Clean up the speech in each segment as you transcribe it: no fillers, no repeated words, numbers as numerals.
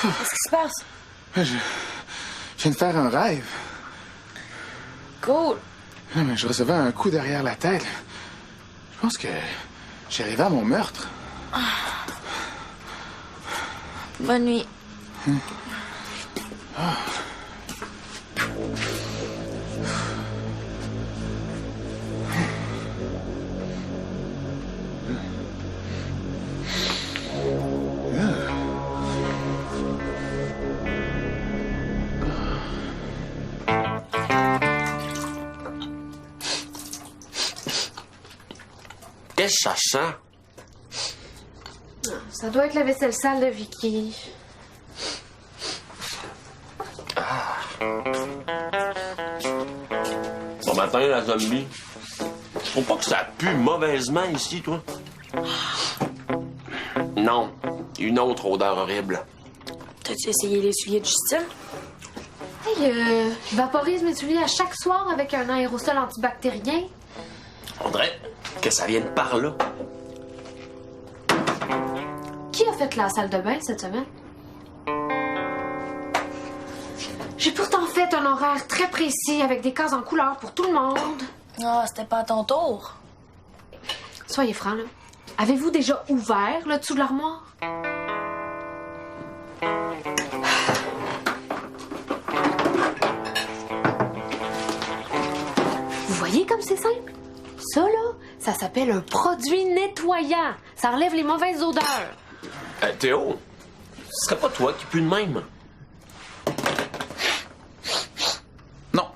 Qu'est-ce qui se passe? Je viens de faire un rêve. Cool. Non, mais je recevais un coup derrière la tête. Je pense que j'ai rêvé à mon meurtre. Bonne nuit. Qu'est-ce que ça sent? Ça doit être la vaisselle sale de Vicky. Bon matin, la zombie. Je trouve pas que ça pue mauvaisement ici, toi. Non, une autre odeur horrible. T'as-tu essayé les souliers de Justine? Hey, je vaporise mes souliers à chaque soir avec un aérosol antibactérien. On dirait que ça vienne par là. Qui a fait la salle de bain cette semaine? J'ai pourtant fait un horaire très précis avec des cases en couleur pour tout le monde. Ah, c'était pas à ton tour. Soyez francs, là. Avez-vous déjà ouvert le dessous de l'armoire? Vous voyez comme c'est simple? Ça, là, ça s'appelle un produit nettoyant. Ça enlève les mauvaises odeurs. Théo, ce serait pas toi qui pue de même? Non.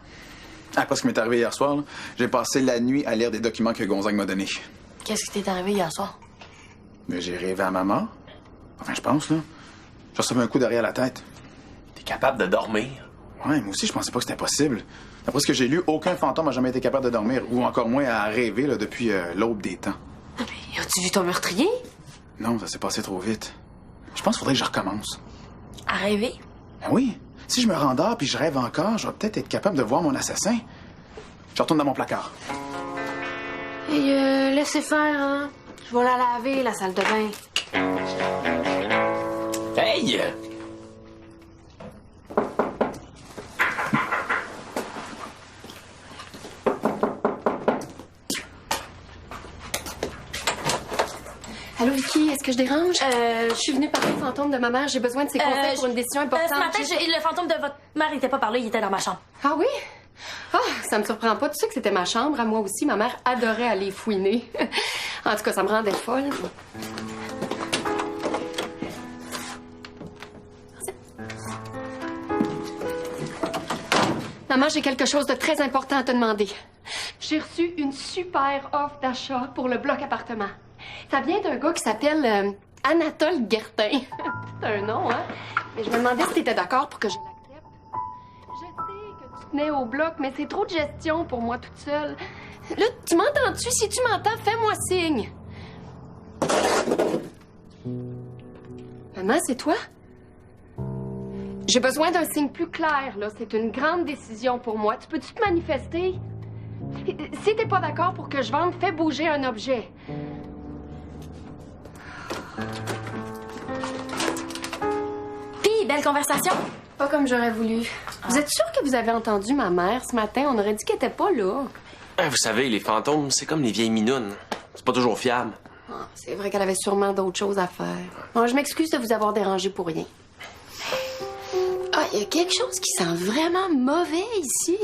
Après ce qui m'est arrivé hier soir, là, j'ai passé la nuit à lire des documents que Gonzague m'a donnés. Qu'est-ce qui t'est arrivé hier soir? Mais j'ai rêvé à ma mort. Enfin, je pense, là. Je recevais un coup derrière la tête. T'es capable de dormir? Ouais, moi aussi, je pensais pas que c'était possible. D'après ce que j'ai lu, aucun fantôme n'a jamais été capable de dormir, ou encore moins à rêver là, depuis l'aube des temps. Ah, mais as-tu vu ton meurtrier? Non, ça s'est passé trop vite. Je pense qu'il faudrait que je recommence. À rêver? Ben oui. Si je me rendors puis je rêve encore, je vais peut-être être capable de voir mon assassin. Je retourne dans mon placard. Hey, laissez faire, hein. Je vais la laver, la salle de bain. Hey! Allô, Vicky, est-ce que je dérange? Je suis venue parler au fantôme de ma mère. J'ai besoin de ses conseils pour une décision importante. Ce matin, le fantôme de votre mère n'était pas par là, il était dans ma chambre. Ah oui? Ah, ça me surprend pas. Tu sais que c'était ma chambre. À moi aussi, ma mère adorait aller fouiner. En tout cas, ça me rendait folle. Maman, j'ai quelque chose de très important à te demander. J'ai reçu une super offre d'achat pour le bloc appartement. Ça vient d'un gars qui s'appelle Anatole Guertin. C'est un nom, hein? Mais je me demandais si t'étais d'accord pour que je l'accepte. Je sais que tu tenais au bloc, mais c'est trop de gestion pour moi toute seule. Là, tu m'entends-tu? Si tu m'entends, fais-moi signe. Maman, c'est toi? J'ai besoin d'un signe plus clair, là. C'est une grande décision pour moi. Tu peux-tu te manifester? Si t'es pas d'accord pour que je vende, fais bouger un objet. Puis, belle conversation. Pas comme j'aurais voulu. Vous êtes sûr que vous avez entendu ma mère ce matin? On aurait dit qu'elle était pas là. Vous savez, les fantômes, c'est comme les vieilles minounes. C'est pas toujours fiable. Ah, c'est vrai qu'elle avait sûrement d'autres choses à faire. Bon, je m'excuse de vous avoir dérangé pour rien. Ah, il y a quelque chose qui sent vraiment mauvais ici.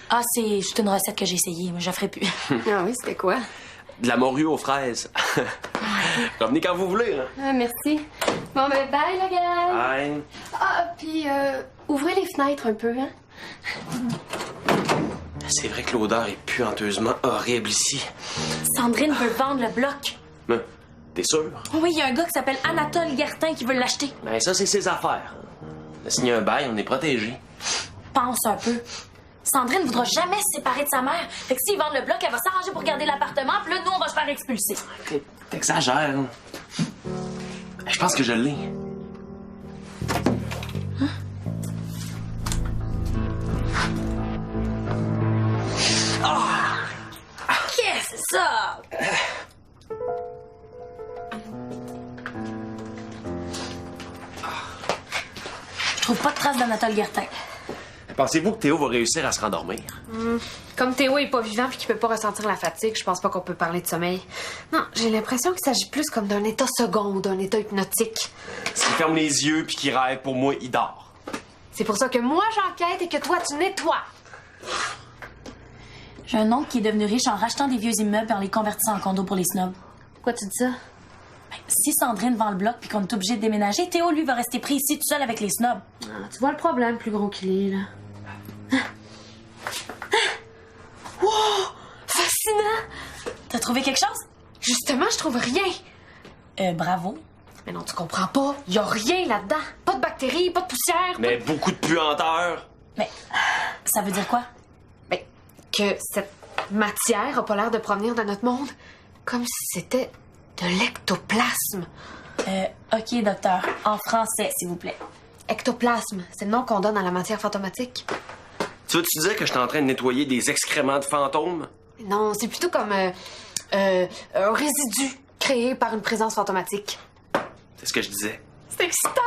Ah, c'est juste une recette que j'ai essayée, mais je la ferai plus. Ah oui, c'était quoi? De la morue aux fraises. Revenez quand vous voulez. Hein. Ah, merci. Bon, ben, bye, la gang! Bye. Ah, puis, ouvrez les fenêtres un peu, hein? C'est vrai que l'odeur est puanteusement horrible ici. Sandrine veut vendre le bloc. Mais, t'es sûr? Oui, il y a un gars qui s'appelle Anatole Guertin qui veut l'acheter. Ben ça, c'est ses affaires. On a signé un bail, on est protégé. Pense un peu. Sandrine ne voudra jamais se séparer de sa mère. Fait que s'ils vendent le bloc, elle va s'arranger pour garder l'appartement, puis là, nous, on va se faire expulser. T'exagères. Je pense que je l'ai. Qu'est-ce que c'est ça? trouve pas de traces d'Anatole Guertin. Pensez-vous que Théo va réussir à se rendormir? Comme Théo est pas vivant puis qu'il peut pas ressentir la fatigue, je pense pas qu'on peut parler de sommeil. Non, j'ai l'impression qu'il s'agit plus comme d'un état second ou d'un état hypnotique. S'il ferme les yeux puis qu'il rêve, pour moi, il dort. C'est pour ça que moi j'enquête et que toi tu nettoies. J'ai un oncle qui est devenu riche en rachetant des vieux immeubles et en les convertissant en condos pour les snobs. Pourquoi tu dis ça? Ben, si Sandrine vend le bloc puis qu'on est obligé de déménager, Théo, lui, va rester pris ici tout seul avec les snobs. Ah, tu vois le problème plus gros qu'il est, là. Wow! Fascinant! T'as trouvé quelque chose? Justement, je trouve rien. Bravo. Mais non, tu comprends pas. Y a rien là-dedans. Pas de bactéries, pas de poussière. Mais beaucoup de puanteur. Mais ça veut dire quoi? Ben, que cette matière a pas l'air de provenir de notre monde. Comme si c'était de l'ectoplasme. OK, docteur. En français, s'il vous plaît. Ectoplasme, c'est le nom qu'on donne à la matière fantomatique. Tu disais que j'étais en train de nettoyer des excréments de fantômes? Non, c'est plutôt comme un résidu créé par une présence fantomatique. C'est ce que je disais. C'est excitant!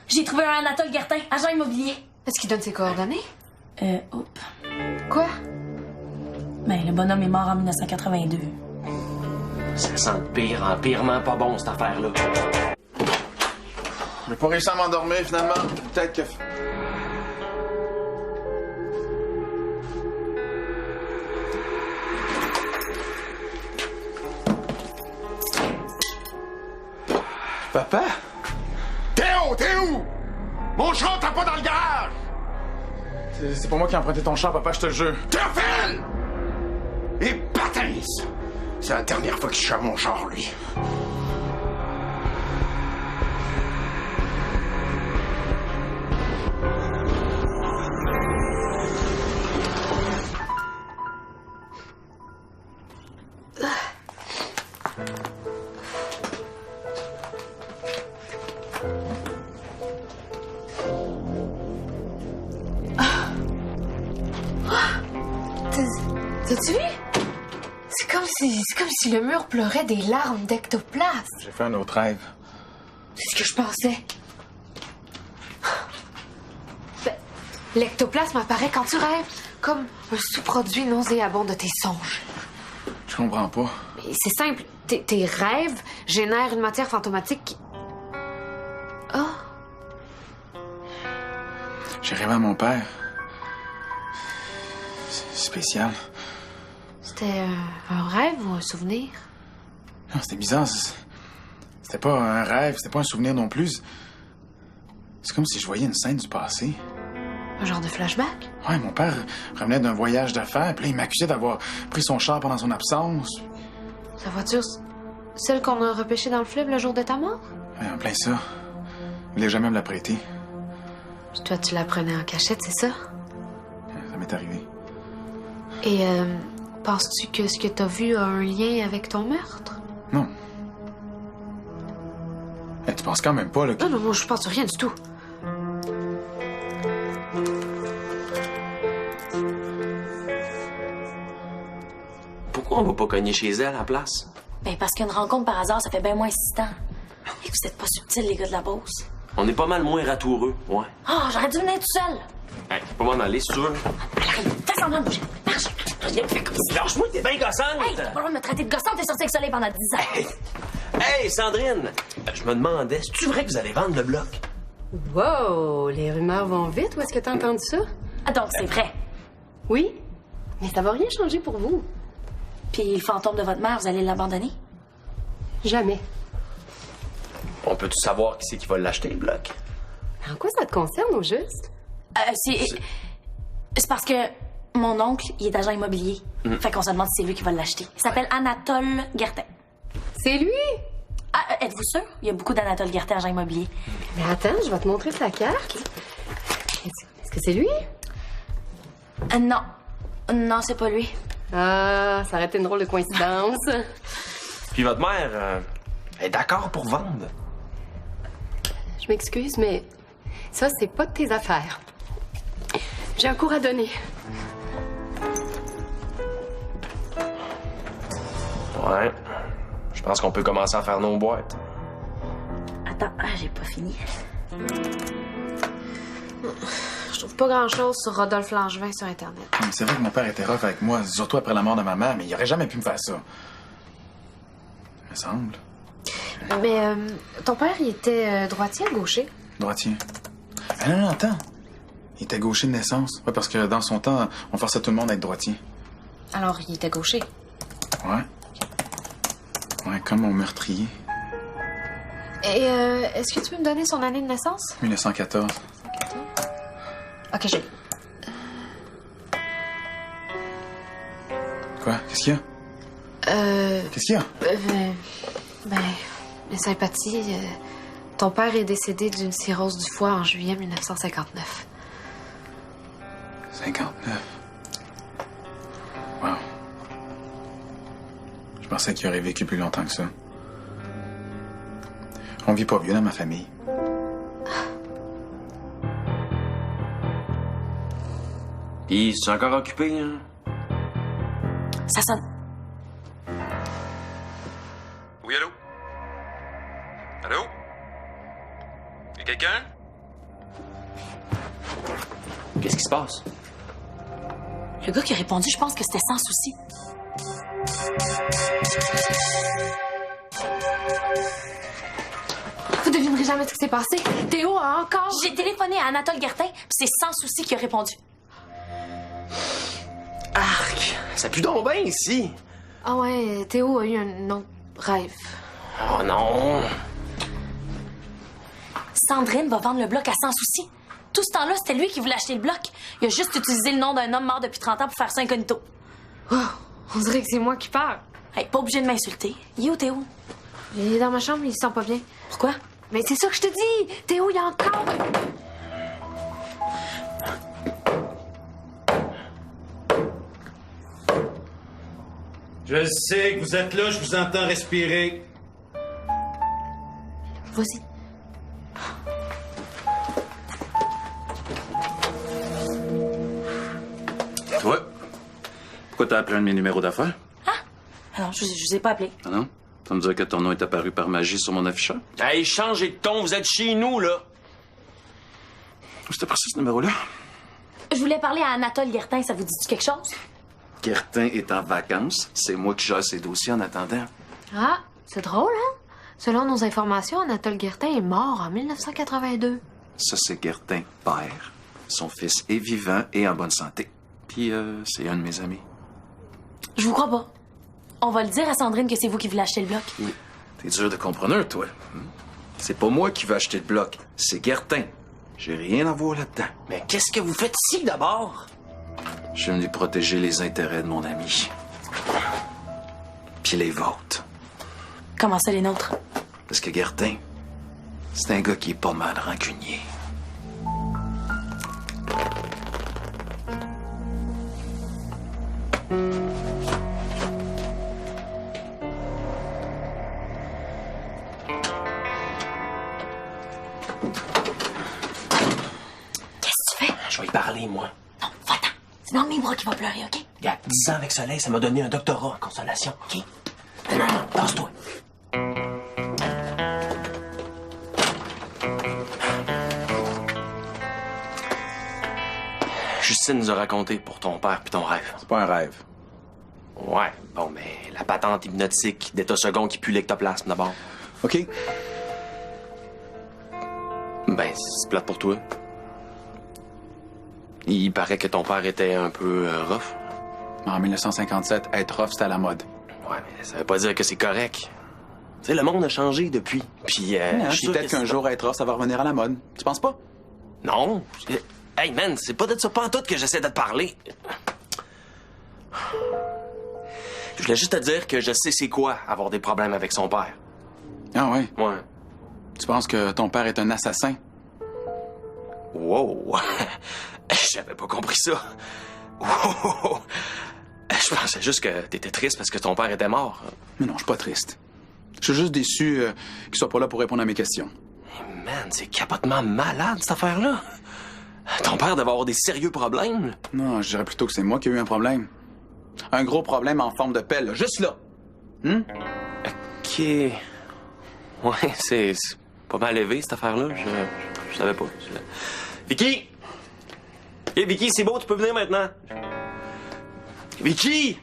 J'ai trouvé un Anatole Guertin, agent immobilier. Est-ce qu'il donne ses coordonnées? Oups. Quoi? Ben, le bonhomme est mort en 1982. Ça sent de pire en pirement pas bon, cette affaire-là. J'ai pas réussi à m'endormir, finalement. Peut-être que... Papa? Théo, t'es où? Mon char, t'as pas dans le garage! C'est pas moi qui ai emprunté ton char, papa, je te le jure. Théophile! Et patins! C'est la dernière fois qu'il chope mon char, lui. T'as-tu vu? C'est comme si le mur pleurait des larmes d'ectoplasme. J'ai fait un autre rêve. C'est ce que je pensais. Ben, l'ectoplasme apparaît quand tu rêves, comme un sous-produit nauséabond de tes songes. Je comprends pas. Mais c'est simple. Tes rêves génèrent une matière fantomatique qui... Oh! J'ai rêvé à mon père. C'est spécial. C'était un rêve ou un souvenir? Non, c'était bizarre. C'était pas un rêve, c'était pas un souvenir non plus. C'est comme si je voyais une scène du passé. Un genre de flashback? Ouais, mon père revenait d'un voyage d'affaires, puis là, il m'accusait d'avoir pris son char pendant son absence. Sa voiture, celle qu'on a repêchée dans le fleuve le jour de ta mort? Ouais, en plein ça. Il voulait jamais me la prêter. Puis toi, tu la prenais en cachette, c'est ça? Ça m'est arrivé. Et penses-tu que ce que t'as vu a un lien avec ton meurtre? Non. Tu penses quand même pas, là, que... Non, moi, je pense rien du tout. Pourquoi on va pas cogner chez elle à la place? Ben, parce qu'une rencontre par hasard, ça fait bien moins excitant. Et vous êtes pas subtils, les gars de la Beauce. On est pas mal moins ratoureux, ouais. Ah, j'aurais dû venir tout seul. Hey, pas m'en aller, si tu veux. Fais semblant de bouger. Marche. Fais comme si. Lâche-moi, t'es bien gossante! Hey, t'as pas le droit de me traiter de gossante, t'es sorti avec le soleil pendant 10 ans. Hey, Sandrine! Je me demandais, c'est-tu vrai que vous allez vendre le bloc? Wow, les rumeurs vont vite. Où est-ce que t'as entendu ça? Ah, donc, c'est vrai. Oui, mais ça va rien changer pour vous. Puis le fantôme de votre mère, vous allez l'abandonner? Jamais. On peut-tu savoir qui c'est qui va l'acheter, le bloc? En quoi ça te concerne, au juste? C'est parce que mon oncle, il est agent immobilier. Fait qu'on se demande si c'est lui qui va l'acheter. Il s'appelle Anatole Guertin. C'est lui? Ah, êtes-vous sûr? Il y a beaucoup d'Anatole Guertin, agent immobilier. Mais attends, je vais te montrer sa carte. Est-ce que c'est lui? Non. Non, c'est pas lui. Ah, ça aurait été une drôle de coïncidence. Puis votre mère est d'accord pour vendre. Je m'excuse, mais ça, c'est pas de tes affaires. J'ai un cours à donner. Ouais. Je pense qu'on peut commencer à faire nos boîtes. Attends, j'ai pas fini. Je trouve pas grand-chose sur Rodolphe Langevin sur Internet. Mais c'est vrai que mon père était rough avec moi, surtout après la mort de ma mère, mais il aurait jamais pu me faire ça. Il me semble. Mais ton père, il était droitier ou gaucher? Droitier. Ah non, attends. Il était gaucher de naissance. Ouais, parce que dans son temps, on forçait tout le monde à être droitier. Alors, il était gaucher. Ouais. Ouais, comme mon meurtrier. Et est-ce que tu peux me donner son année de naissance? 1914. Ok, je l'ai. Quoi? Qu'est-ce qu'il y a? Qu'est-ce qu'il y a? Ben, mes sympathies. Ton père est décédé d'une cirrhose du foie en juillet 1959. 59. Wow. Je pensais qu'il aurait vécu plus longtemps que ça. On vit pas vieux dans ma famille. Pis, tu es encore occupé, hein? Ça sonne. Oui, allô? Allô? Y'a quelqu'un? Qu'est-ce qui se passe? Le gars qui a répondu, je pense que c'était sans souci. Vous devinerez jamais ce qui s'est passé. Théo a encore... J'ai téléphoné à Anatole Guertin, puis c'est sans souci qui a répondu. Arc! Ça pue donc bien ici! Ah ouais, Théo a eu un autre rêve. Oh non! Sandrine va vendre le bloc à sans souci. Tout ce temps-là, c'était lui qui voulait acheter le bloc. Il a juste utilisé le nom d'un homme mort depuis 30 ans pour faire ça incognito. Oh, on dirait que c'est moi qui parle. Hey, pas obligé de m'insulter. Il est où, Théo? Il est dans ma chambre, il se sent pas bien. Pourquoi? Mais c'est ça que je te dis! Théo, il y a encore... Je sais que vous êtes là, je vous entends respirer. Vas-y. Toi? Pourquoi t'as appelé un de mes numéros d'affaires? Alors, je vous ai pas appelé. Ah non? Tu vas me dire que ton nom est apparu par magie sur mon afficheur? Hey, changez de ton, vous êtes chez nous, là! Où c'était passé ce numéro-là? Je voulais parler à Anatole Guertin, ça vous dit quelque chose? Guertin est en vacances. C'est moi qui gère ses dossiers en attendant. Ah, c'est drôle, hein? Selon nos informations, Anatole Guertin est mort en 1982. Ça, c'est Guertin, père. Son fils est vivant et en bonne santé. Puis, c'est un de mes amis. Je vous crois pas. On va le dire à Sandrine que c'est vous qui voulez acheter le bloc. T'es dur de compreneur, toi. C'est pas moi qui veux acheter le bloc. C'est Guertin. J'ai rien à voir là-dedans. Mais qu'est-ce que vous faites ici, d'abord? Je suis venu protéger les intérêts de mon ami. Puis les vôtres. Comment ça, les nôtres? Parce que Guertin, c'est un gars qui est pas mal rancunier. Qu'est-ce que tu fais? Je vais y parler, moi. Non, va-t'en. C'est dans mes bras qu'il va pleurer, OK? Regarde, 10 ans avec Soleil, ça m'a donné un doctorat en consolation, OK? Non, passe-toi. Justine nous a raconté pour ton père puis ton rêve. C'est pas un rêve. Ouais, bon, mais la patente hypnotique d'état second qui pue l'ectoplasme d'abord. OK. Ben, c'est plate pour toi. Il paraît que ton père était un peu rough. En 1957, être rough, c'était à la mode. Ouais, mais ça veut pas dire que c'est correct. Tu sais, le monde a changé depuis. Puis, je suis sûr Peut-être que qu'un c'est- jour, être rough, ça va revenir à la mode. Tu penses pas? Non. Hey, man, c'est pas de ça pantoute que j'essaie de te parler. Je voulais juste te dire que je sais c'est quoi avoir des problèmes avec son père. Ah ouais? Ouais. Tu penses que ton père est un assassin? Wow. J'avais pas compris ça. Wow. Je pensais juste que t'étais triste parce que ton père était mort. Mais non, je suis pas triste. Je suis juste déçu qu'il soit pas là pour répondre à mes questions. Man, c'est capotement malade, cette affaire-là. Ton père devait avoir des sérieux problèmes. Non, je dirais plutôt que c'est moi qui ai eu un problème. Un gros problème en forme de pelle, là, juste là. OK. Ouais, c'est pas mal élevé, cette affaire-là. Je savais pas. Vicky! Hé, Vicky, c'est beau, tu peux venir maintenant. Vicky!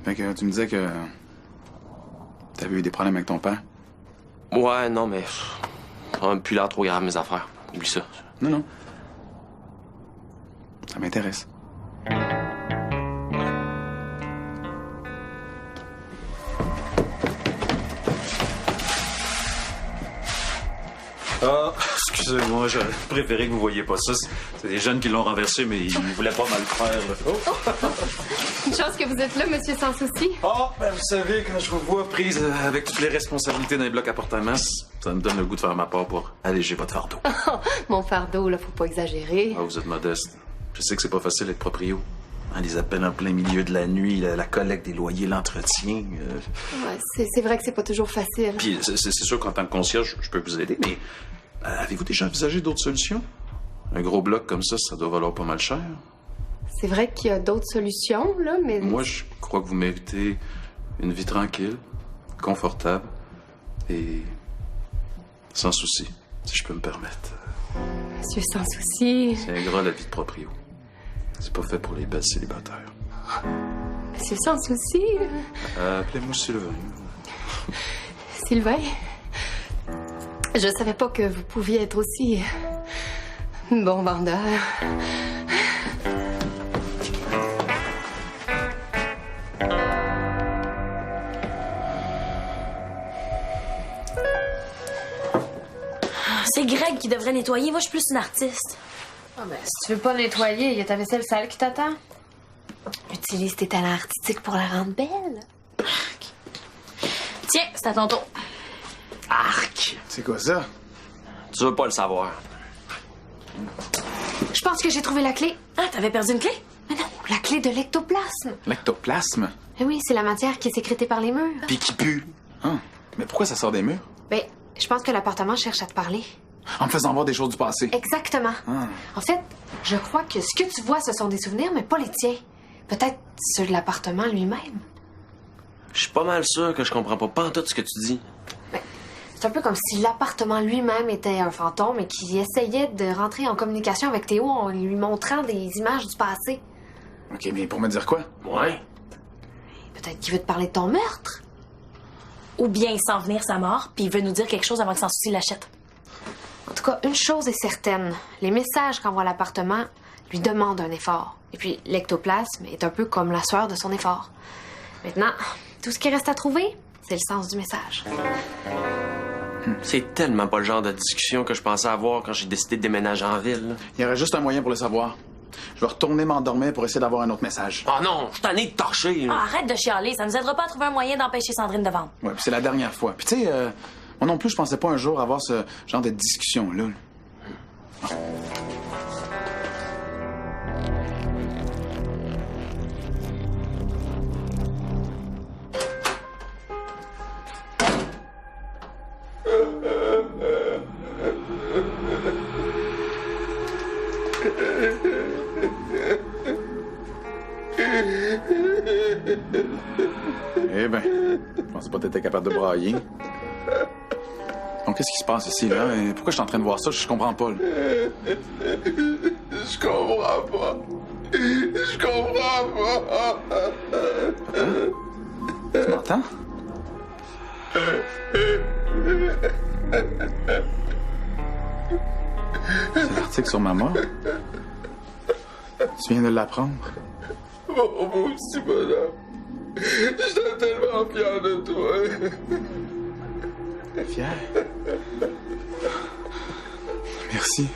Fait que tu me disais que t'avais eu des problèmes avec ton père. Ouais, non, mais ça va plus l'air trop grave, mes affaires. Oublie ça. Non, non. Ça m'intéresse. Ah, excusez-moi, j'aurais préféré que vous voyiez pas ça. C'est des jeunes qui l'ont renversé, mais ils voulaient pas mal faire. Là. Oh. Une chance que vous êtes là, monsieur Sans Souci. Ah, ben vous savez, quand je vous vois prise avec toutes les responsabilités d'un bloc appartement, ça me donne le goût de faire ma part pour alléger votre fardeau. Mon fardeau, là, faut pas exagérer. Ah, vous êtes modeste. Je sais que c'est pas facile d'être proprio. Les appels en plein milieu de la nuit, la collecte des loyers, l'entretien. Ouais, c'est vrai que c'est pas toujours facile. Puis c'est sûr qu'en tant que concierge, je peux vous aider, mais avez-vous déjà envisagé d'autres solutions? Un gros bloc comme ça doit valoir pas mal cher. C'est vrai qu'il y a d'autres solutions, là, mais... Moi, je crois que vous méritez une vie tranquille, confortable et sans souci, si je peux me permettre. Monsieur Sans Souci... C'est ingrat, la vie de proprio. C'est pas fait pour les belles célibataires. Monsieur Sans Souci... Appelez-moi Sylvain. Sylvain... Je savais pas que vous pouviez être aussi... bon vendeur. C'est Greg qui devrait nettoyer. Moi, je suis plus une artiste. Ah, ben, si tu veux pas nettoyer, il y a ta vaisselle sale qui t'attend. Utilise tes talents artistiques pour la rendre belle. Tiens, c'est à ton tour. Arc! C'est quoi ça? Tu veux pas le savoir. Je pense que j'ai trouvé la clé. Ah, t'avais perdu une clé? Mais non, la clé de l'ectoplasme. L'ectoplasme? Eh oui, c'est la matière qui est sécrétée par les murs. Pis qui pue. Ah. Mais pourquoi ça sort des murs? Ben, je pense que l'appartement cherche à te parler. En me faisant voir des choses du passé. Exactement. Ah. En fait, je crois que ce que tu vois, ce sont des souvenirs, mais pas les tiens. Peut-être ceux de l'appartement lui-même. Je suis pas mal sûr que je comprends pas pantoute ce que tu dis. C'est un peu comme si l'appartement lui-même était un fantôme et qu'il essayait de rentrer en communication avec Théo en lui montrant des images du passé. OK, mais pour me dire quoi? Ouais. Peut-être qu'il veut te parler de ton meurtre. Ou bien il sent venir sa mort, puis il veut nous dire quelque chose avant que Sans Souci l'achète. En tout cas, une chose est certaine. Les messages qu'envoie l'appartement lui demandent un effort. Et puis, l'ectoplasme est un peu comme la sueur de son effort. Maintenant, tout ce qui reste à trouver, c'est le sens du message. C'est tellement pas le genre de discussion que je pensais avoir quand j'ai décidé de déménager en ville. Là. Il y aurait juste un moyen pour le savoir. Je vais retourner m'endormir pour essayer d'avoir un autre message. Oh non, je t'en ai de torcher. Ah, arrête de chialer, ça nous aidera pas à trouver un moyen d'empêcher Sandrine de vendre. Ouais, puis c'est la dernière fois. Puis tu sais, moi non plus, je pensais pas un jour avoir ce genre de discussion-là. Eh ben, je pensais pas que t'étais capable de brailler. Donc, qu'est-ce qui se passe ici, là? Et pourquoi je suis en train de voir ça? Je comprends pas, là. Je comprends pas. Je comprends pas. Tu m'entends? C'est l'article sur ma mort. Tu viens de l'apprendre? Oh, mon petit bonhomme. J'étais tellement fier de toi. Fier? Merci.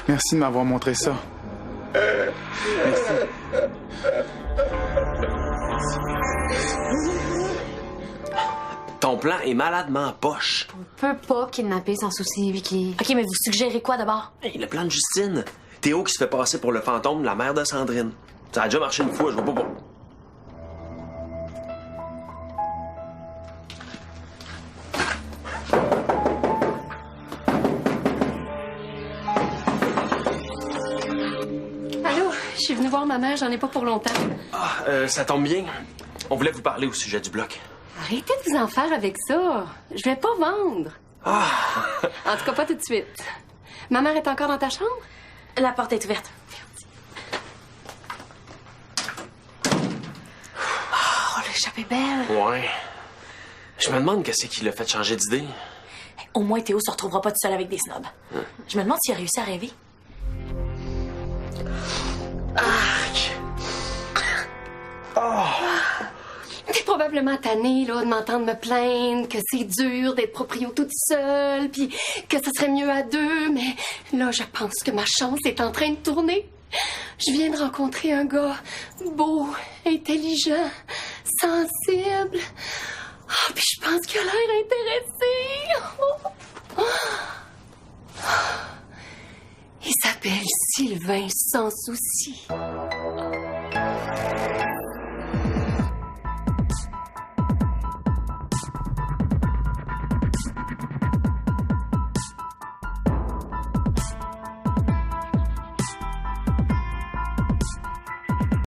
Merci de m'avoir montré ça. Merci. Ton plan est maladement poche. On peut pas kidnapper Sans Souci, Vicky. OK, mais vous suggérez quoi d'abord? Hey, le plan de Justine. Théo qui se fait passer pour le fantôme de la mère de Sandrine. Ça a déjà marché une fois, je vois pas pourquoi. Allô? Je suis venue voir ma mère, j'en ai pas pour longtemps. Ah, ça tombe bien. On voulait vous parler au sujet du bloc. Ah, Arrêtez de vous en faire avec ça. Je vais pas vendre. En tout cas, pas tout de suite. Ma mère est encore dans ta chambre? La porte est ouverte. Oh, l'échappée belle. Ouais. Je me demande qu'est-ce qui l'a fait changer d'idée. Au moins, Théo se retrouvera pas tout seul avec des snobs. Je me demande s'il a réussi à rêver. T'es probablement tannée, là, de m'entendre me plaindre que c'est dur d'être proprio toute seule, puis que ce serait mieux à deux, mais là, je pense que ma chance est en train de tourner. Je viens de rencontrer un gars beau, intelligent, sensible. Ah, puis je pense qu'il a l'air intéressé. Il s'appelle Sylvain Sans Souci.